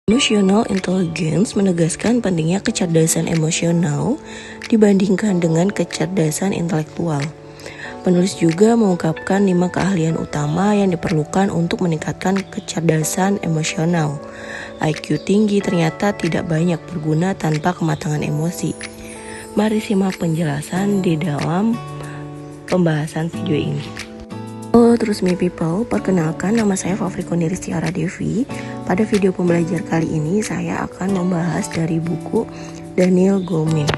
Emotional intelligence menegaskan pentingnya kecerdasan emosional dibandingkan dengan kecerdasan intelektual. Penulis juga mengungkapkan 5 keahlian utama yang diperlukan untuk meningkatkan kecerdasan emosional. IQ tinggi ternyata tidak banyak berguna tanpa kematangan emosi. Mari simak penjelasan di dalam pembahasan video ini. Halo Trust Me People, perkenalkan nama saya Fafri Kondiristiara Devi. Pada video pembelajar kali ini saya akan membahas dari buku Daniel Goleman.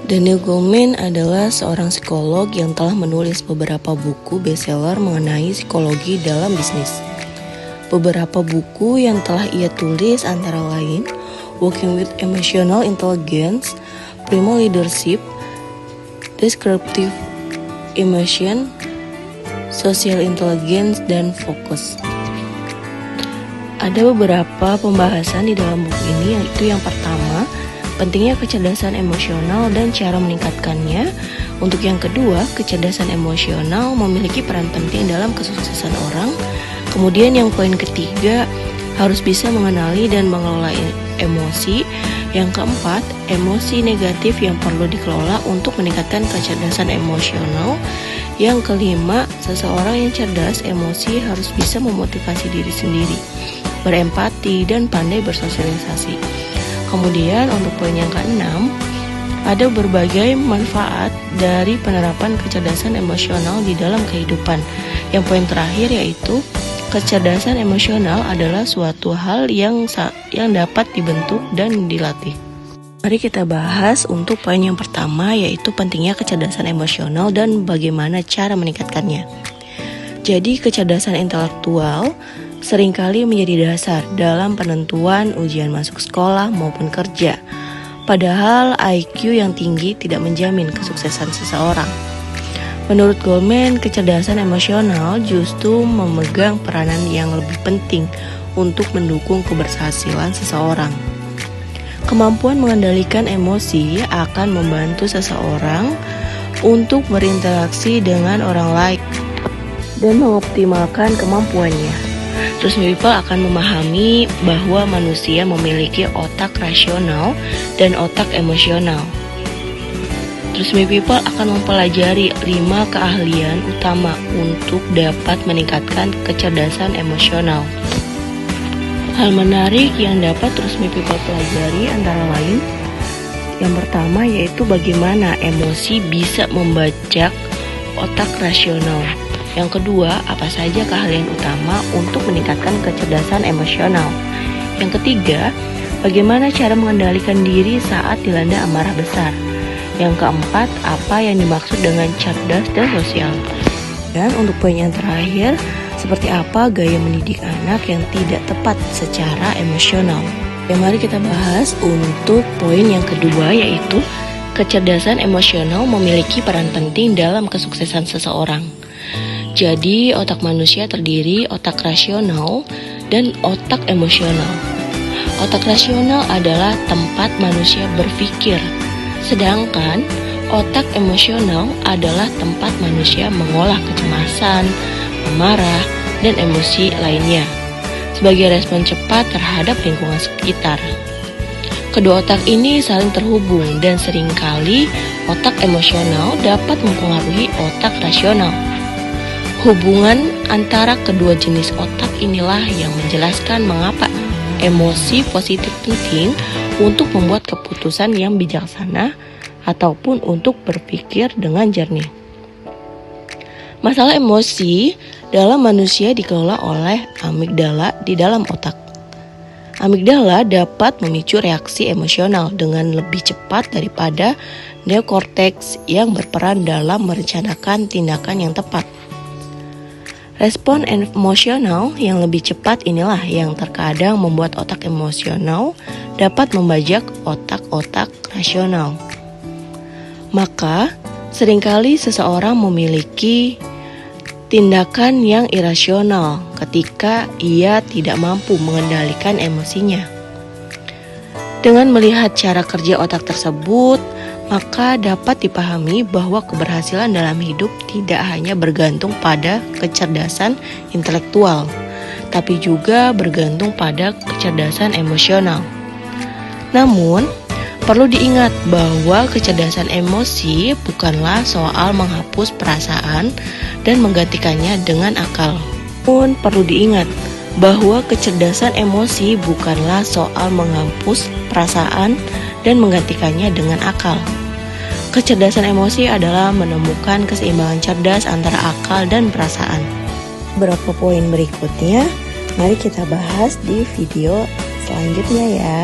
Daniel Goleman adalah seorang psikolog yang telah menulis beberapa buku bestseller mengenai psikologi dalam bisnis. Beberapa buku yang telah ia tulis antara lain Working with Emotional Intelligence, Primo Leadership, Descriptive Emotion, Social Intelligence, dan Focus. Ada beberapa pembahasan di dalam buku ini, yaitu yang pertama, pentingnya kecerdasan emosional dan cara meningkatkannya. Untuk yang kedua, kecerdasan emosional memiliki peran penting dalam kesuksesan orang. Kemudian yang poin ketiga, harus bisa mengenali dan mengelola emosi. Yang keempat, emosi negatif yang perlu dikelola untuk meningkatkan kecerdasan emosional. Yang kelima, seseorang yang cerdas emosi harus bisa memotivasi diri sendiri, berempati, dan pandai bersosialisasi. Kemudian untuk poin yang keenam, ada berbagai manfaat dari penerapan kecerdasan emosional di dalam kehidupan. Yang poin terakhir yaitu kecerdasan emosional adalah suatu hal yang dapat dibentuk dan dilatih. Mari kita bahas untuk poin yang pertama, yaitu pentingnya kecerdasan emosional dan bagaimana cara meningkatkannya. Jadi kecerdasan intelektual seringkali menjadi dasar dalam penentuan ujian masuk sekolah maupun kerja. Padahal IQ yang tinggi tidak menjamin kesuksesan seseorang. Menurut Goleman, kecerdasan emosional justru memegang peranan yang lebih penting untuk mendukung keberhasilan seseorang. Kemampuan mengendalikan emosi akan membantu seseorang untuk berinteraksi dengan orang lain dan mengoptimalkan kemampuannya. Terus people akan memahami bahwa manusia memiliki otak rasional dan otak emosional. Terus people akan mempelajari 5 keahlian utama untuk dapat meningkatkan kecerdasan emosional. Hal menarik yang dapat terus people pelajari antara lain, yang pertama yaitu bagaimana emosi bisa membajak otak rasional. Yang kedua, apa saja keahlian utama untuk meningkatkan kecerdasan emosional. Yang ketiga, bagaimana cara mengendalikan diri saat dilanda amarah besar. Yang keempat, apa yang dimaksud dengan cerdas dan sosial. Dan untuk poin yang terakhir, seperti apa gaya mendidik anak yang tidak tepat secara emosional. Ya, mari kita bahas untuk poin yang kedua, yaitu kecerdasan emosional memiliki peran penting dalam kesuksesan seseorang. Jadi, otak manusia terdiri otak rasional dan otak emosional. Otak rasional adalah tempat manusia berpikir, sedangkan otak emosional adalah tempat manusia mengolah kecemasan, amarah, dan emosi lainnya sebagai respon cepat terhadap lingkungan sekitar. Kedua otak ini saling terhubung dan seringkali otak emosional dapat mempengaruhi otak rasional. Hubungan antara kedua jenis otak inilah yang menjelaskan mengapa emosi positif penting untuk membuat keputusan yang bijaksana ataupun untuk berpikir dengan jernih. Masalah emosi dalam manusia dikelola oleh amigdala di dalam otak. Amigdala dapat memicu reaksi emosional dengan lebih cepat daripada neokorteks yang berperan dalam merencanakan tindakan yang tepat. Respon emosional yang lebih cepat inilah yang terkadang membuat otak emosional dapat membajak otak-otak rasional. Maka, seringkali seseorang memiliki tindakan yang irasional ketika ia tidak mampu mengendalikan emosinya. Dengan melihat cara kerja otak tersebut, maka dapat dipahami bahwa keberhasilan dalam hidup tidak hanya bergantung pada kecerdasan intelektual, tapi juga bergantung pada kecerdasan emosional. Namun, perlu diingat bahwa kecerdasan emosi bukanlah soal menghapus perasaan dan menggantikannya dengan akal. Namun, perlu diingat bahwa kecerdasan emosi bukanlah soal menghapus perasaan dan menggantikannya dengan akal. Kecerdasan emosi adalah menemukan keseimbangan cerdas antara akal dan perasaan. Beberapa poin berikutnya, mari kita bahas di video selanjutnya ya.